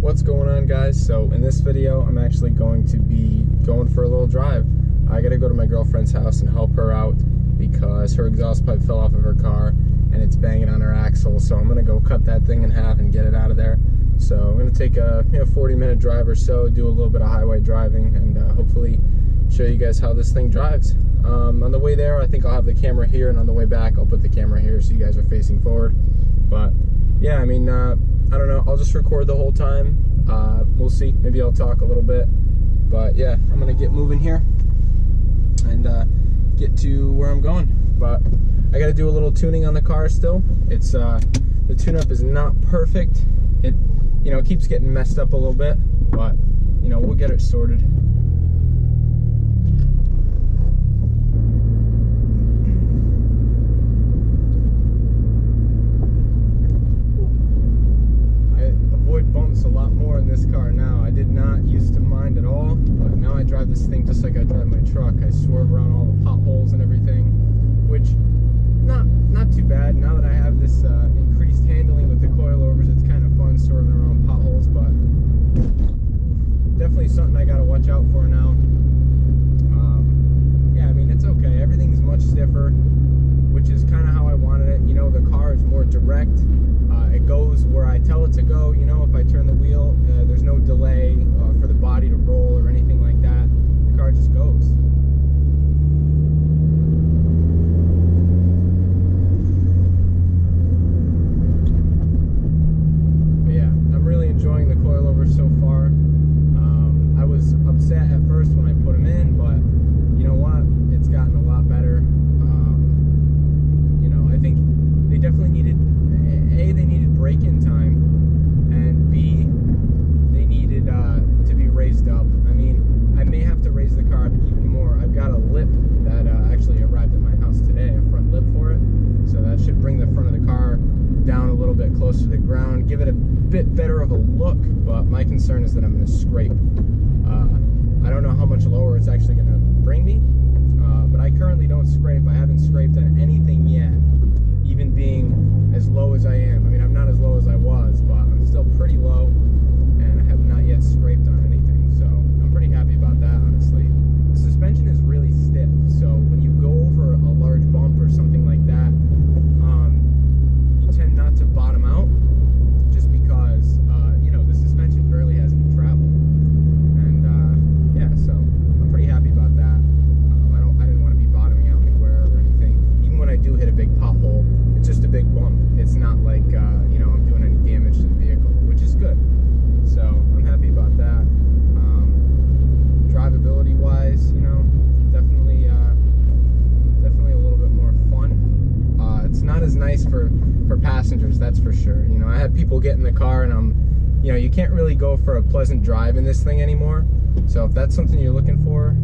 What's going on, guys? So in this video I'm actually going to be going for a little drive. I gotta go to my girlfriend's house and help her out because her exhaust pipe fell off of her car and it's banging on her axle, so I'm gonna go cut that thing in half and get it out of there. So I'm gonna take a 40-minute drive or so, do a little bit of highway driving, and hopefully show you guys how this thing drives. On the way there, I think I'll have the camera here, and on the way back I'll put the camera here so you guys are facing forward. But yeah, I mean, I don't know, I'll just record the whole time. We'll see, maybe I'll talk a little bit. But yeah, I'm gonna get moving here and get to where I'm going. But I gotta do a little tuning on the car still. It's the tune-up is not perfect. It keeps getting messed up a little bit, but we'll get it sorted. Bumps a lot more in this car now. I did not used to mind at all, but now I drive this thing just like I drive my truck. I swerve around all the potholes and everything, which not too bad. Now that I have this increased handling with the coilovers, it's kind of fun swerving around potholes, but definitely something I gotta watch out for now. Yeah, I mean, it's okay. Everything's much stiffer, which is kind of how I wanted it. The car is more direct. It goes where I tell it to go. If I turn the wheel, there's no delay for the body to roll or anything like that. The car just goes. But yeah, I'm really enjoying the coilovers so far. I was upset at first when I put them in, but you know what? It's gotten a lot better. I think they definitely needed, A, they needed break-in time, and B, they needed to be raised up. I mean, I may have to raise the car up even more. I've got a lip that actually arrived at my house today, a front lip for it, so that should bring the front of the car down a little bit closer to the ground, give it a bit better of a look, but my concern is that I'm going to scrape. I don't know how much lower it's actually going to bring me, but I currently don't scrape. I haven't scraped on anything yet, even being as low as I am. I mean, I'm not as low as I was, but I'm still pretty low, and I have not yet scraped on anything, so I'm pretty happy about that, honestly. The suspension is really stiff, so when you go over a large bump or something like that, you tend not to bottom out, just because, the suspension barely has any travel. And, yeah, so I'm pretty happy about that. I didn't want to be bottoming out anywhere or anything. Even when I do hit a big pothole, it's just a big bump. It's not like, I'm doing any damage to the vehicle, which is good. So I'm happy about that. Drivability wise, definitely a little bit more fun. It's not as nice for passengers, that's for sure. I had people get in the car and you can't really go for a pleasant drive in this thing anymore. So if that's something you're looking for,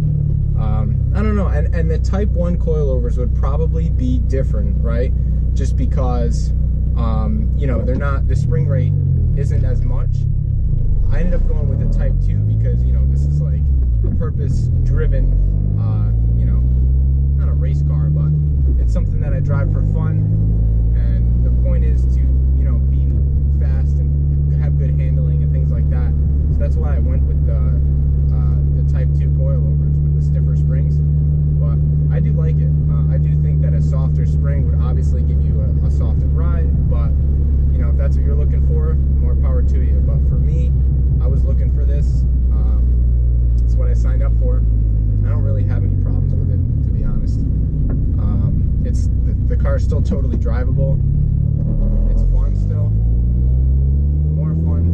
I don't know. And the Type 1 coilovers would probably be different, right? Just because, they're not, the spring rate isn't as much. I ended up going with the Type 2 because, this is like a purpose-driven, not a race car, but it's something that I drive for fun. And the point is to, be fast and have good handling and things like that. So that's why I went with the Type 2 coilovers with the stiffer springs. But I do like it. I do think that a softer spring would obviously give you a softer ride, but if that's what you're looking for, more power to you. But for me, I was looking for this. It's what I signed up for. I don't really have any problems with it, to be honest. It's the car is still totally drivable. It's fun still. More fun.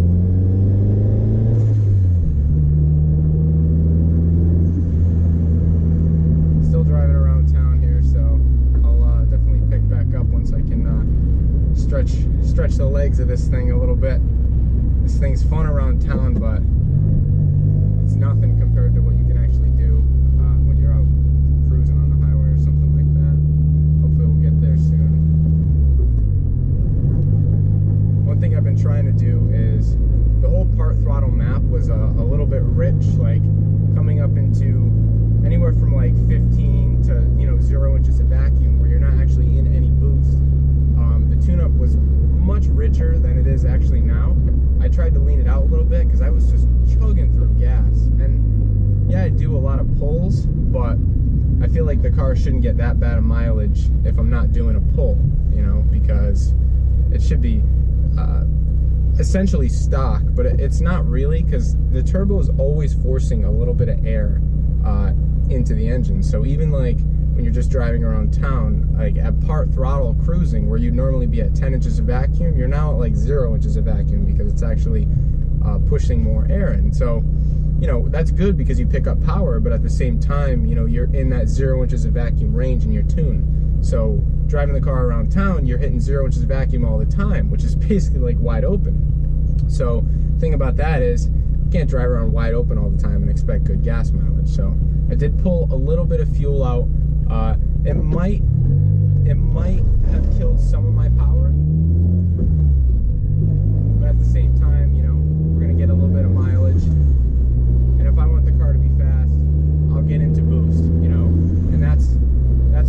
Still driving around town here, so I'll definitely pick back up once I can stretch the legs of this thing a little bit. This thing's fun around town, but it's nothing compared to what you can actually do when you're out cruising on the highway or something like that. Hopefully we'll get there soon. One thing I've been trying to do is, the whole part throttle map was a little bit rich, like coming up into anywhere from like 15 to 0 inches of vacuum, where you're not actually in any boost. The tune-up was much richer than it is actually now. I tried to lean it out out a little bit because I was just chugging through gas. And yeah, I do a lot of pulls, but I feel like the car shouldn't get that bad of mileage if I'm not doing a pull, you know, because it should be essentially stock, but it's not really, because the turbo is always forcing a little bit of air into the engine. So even like when you're just driving around town, like at part throttle cruising, where you'd normally be at 10 inches of vacuum, you're now at like 0 inches of vacuum because it's actually pushing more air in. So, you know, that's good because you pick up power, but at the same time, you know, you're in that 0 inches of vacuum range in your tune. So driving the car around town, you're hitting 0 inches of vacuum all the time, which is basically like wide open. So the thing about that is you can't drive around wide open all the time and expect good gas mileage. So I did pull a little bit of fuel out. It might have killed some of my power, but at the same time, you know, we're gonna get a little bit of mileage. And if I want the car to be fast, I'll get into boost, you know, and that's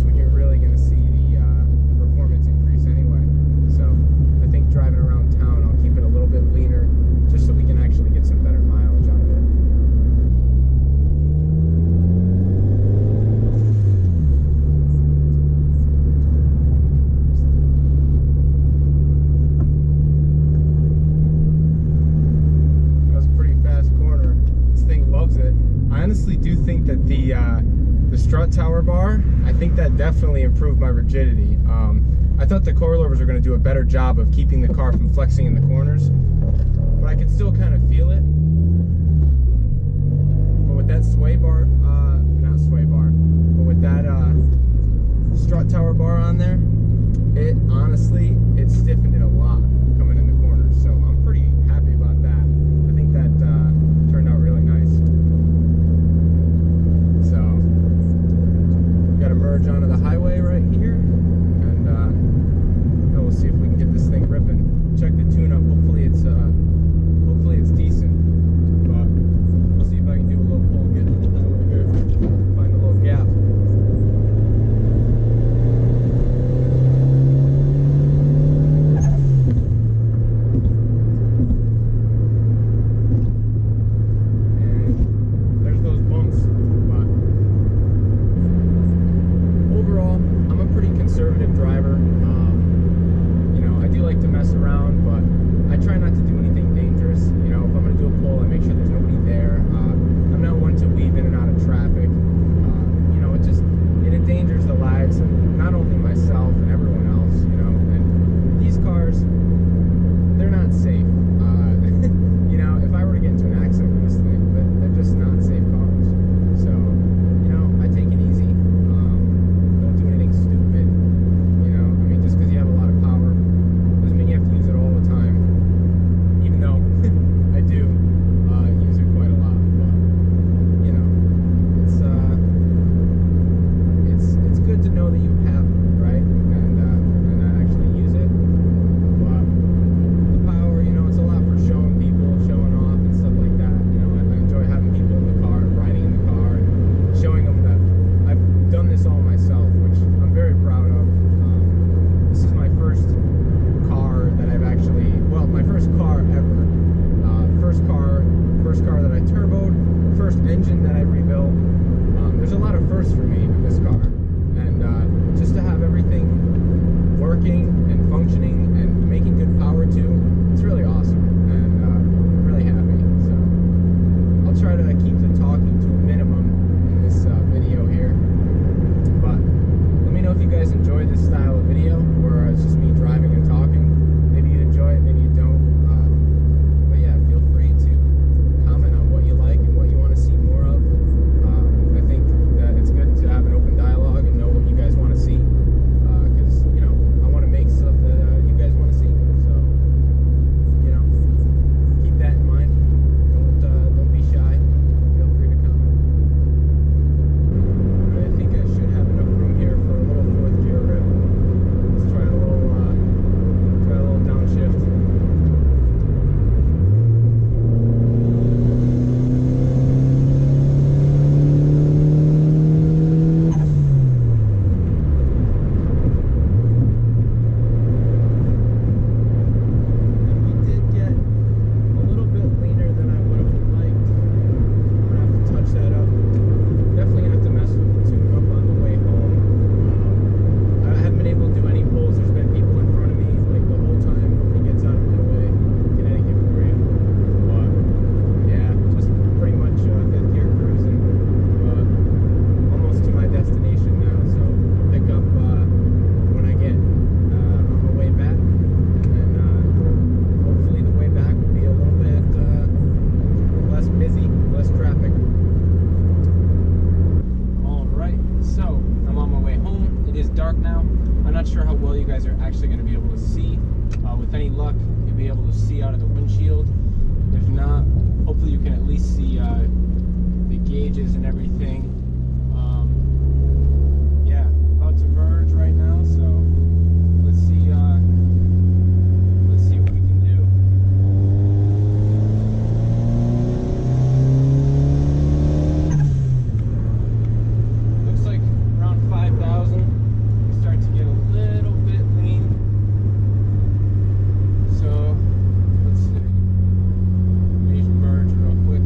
when you're really gonna see the performance increase anyway. So I think driving around town, I'll keep it a little bit leaner, just so we can actually get some better mileage out of it. That was a pretty fast corner. This thing loves it. I honestly do think that the strut tower bar, I think that definitely improved my rigidity. I thought the coilovers were going to do a better job of keeping the car from flexing in the corners, but I could still kind of feel it. But with that sway bar, not sway bar, but with that strut tower bar on there, it honestly, it stiffened it a lot coming in the corners. So I'm pretty happy about that. I think that turned out really nice. So got to merge onto the highway right here, and we'll see if we can get this thing ripping. Check the tune-up. Hopefully it's decent. guys are actually going to be able to see. With any luck, you'll be able to see out of the windshield. If not, hopefully you can at least see the gauges and everything. Yeah, about to merge right now, so let's see what we can do. Looks like around 5,000. We start to get a little bit lean. So let's see. Let me merge real quick.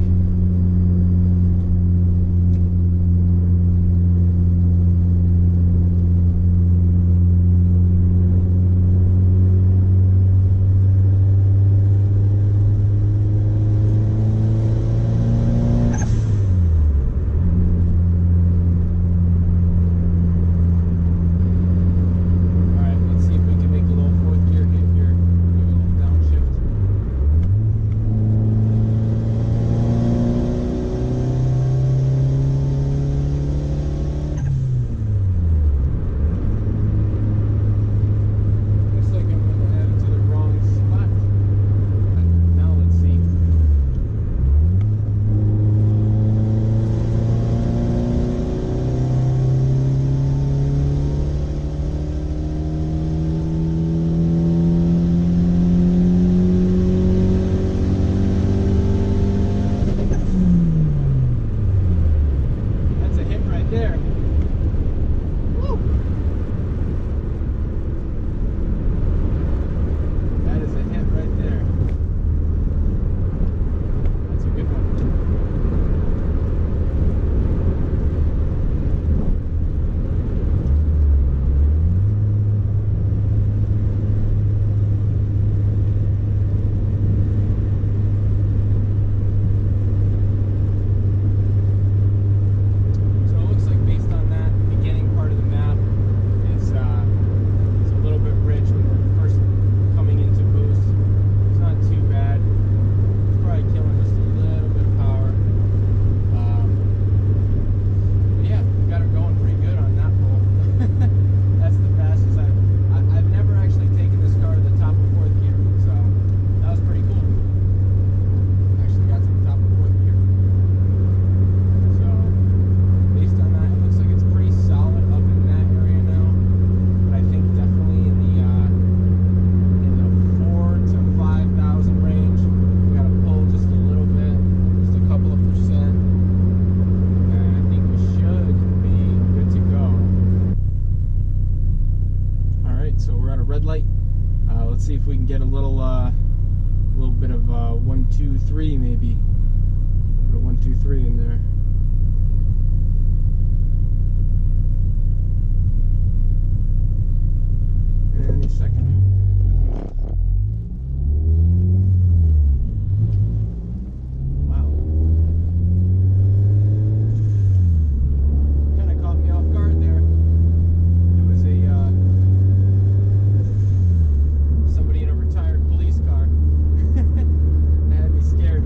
Let's see if we can get a little bit of 1, 2, 3 maybe. A little 1, 2, 3 in there. Any second. Wow. Kind of caught me off guard there. It was somebody in a retired police car. That had me scared.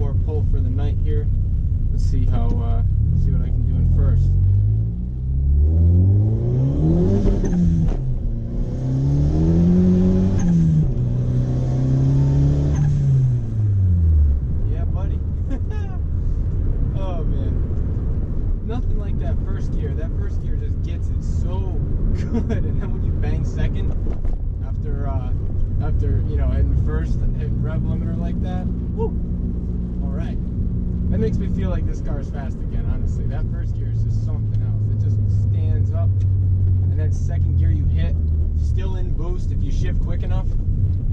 more pull for the night here. Let's see how see what I can do in first. Yeah, buddy. Oh man, nothing like that first gear. That first gear just gets it so good, and then when you bang second after you know hitting first and hitting rev limiter like that, woo! All right, that makes me feel like this car is fast again. Honestly, that first gear is just something else. It just stands up, and then second gear you hit, still in boost if you shift quick enough,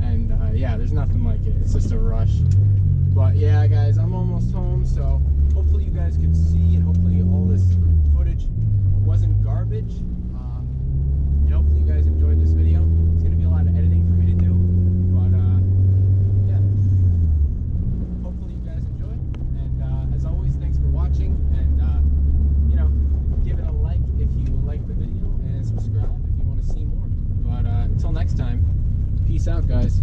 and yeah, there's nothing like it. It's just a rush. But yeah, guys, I'm almost home, so hopefully you guys could see, and hopefully all this footage wasn't garbage. And hopefully you guys enjoyed this video. It's going to be a lot of editing for me to do, but yeah, hopefully you guys enjoy. And as always, thanks for watching, and you know, give it a like if you like the video, and subscribe if you want to see more. But until next time, peace out, guys.